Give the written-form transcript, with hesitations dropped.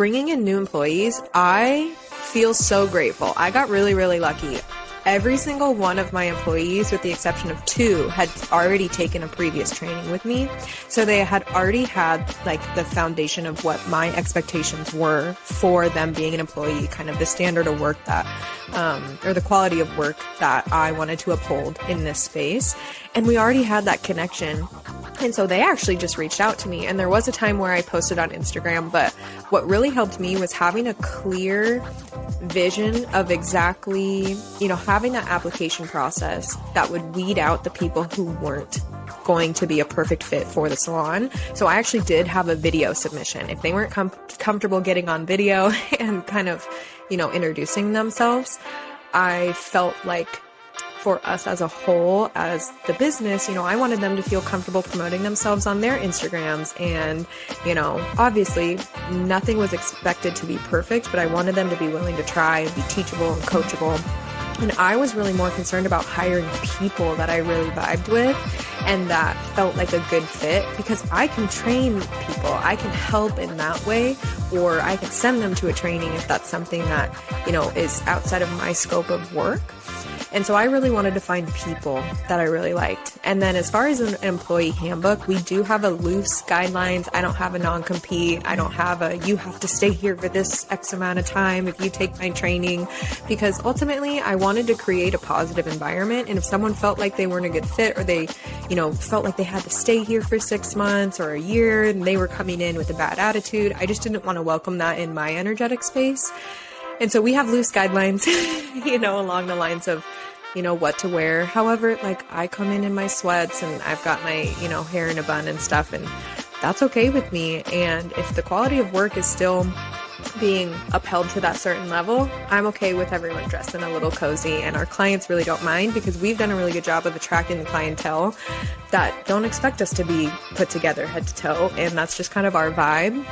Bringing in new employees, I feel so grateful. I got really, really lucky. Every single one of my employees, with the exception of 2, had already taken a previous training with me. So they had already had like the foundation of what my expectations were for them being an employee, kind of the standard of work that, or the quality of work that I wanted to uphold in this space. And we already had that connection. And so they actually just reached out to me. And there was a time where I posted on Instagram, but what really helped me was having a clear vision of exactly, having that application process that would weed out the people who weren't going to be a perfect fit for the salon. So I actually did have a video submission. If they weren't comfortable getting on video and kind of, introducing themselves, I felt like for us as a whole, as the business, I wanted them to feel comfortable promoting themselves on their Instagrams. And, obviously nothing was expected to be perfect, but I wanted them to be willing to try and be teachable and coachable. And I was really more concerned about hiring people that I really vibed with and that felt like a good fit, because I can train people, I can help in that way, or I can send them to a training if that's something that, is outside of my scope of work. And so I really wanted to find people that I really liked. And then as far as an employee handbook, we do have a loose guidelines. I don't have a non-compete. I don't have a, you have to stay here for this X amount of time if you take my training, because ultimately I wanted to create a positive environment. And if someone felt like they weren't a good fit, or they, felt like they had to stay here for 6 months or a year and they were coming in with a bad attitude, I just didn't want to welcome that in my energetic space. And so we have loose guidelines, along the lines of, what to wear. However, I come in my sweats and I've got my, hair in a bun and stuff, and that's okay with me. And if the quality of work is still being upheld to that certain level, I'm okay with everyone dressed in a little cozy, and our clients really don't mind, because we've done a really good job of attracting the clientele that don't expect us to be put together head to toe, and that's just kind of our vibe.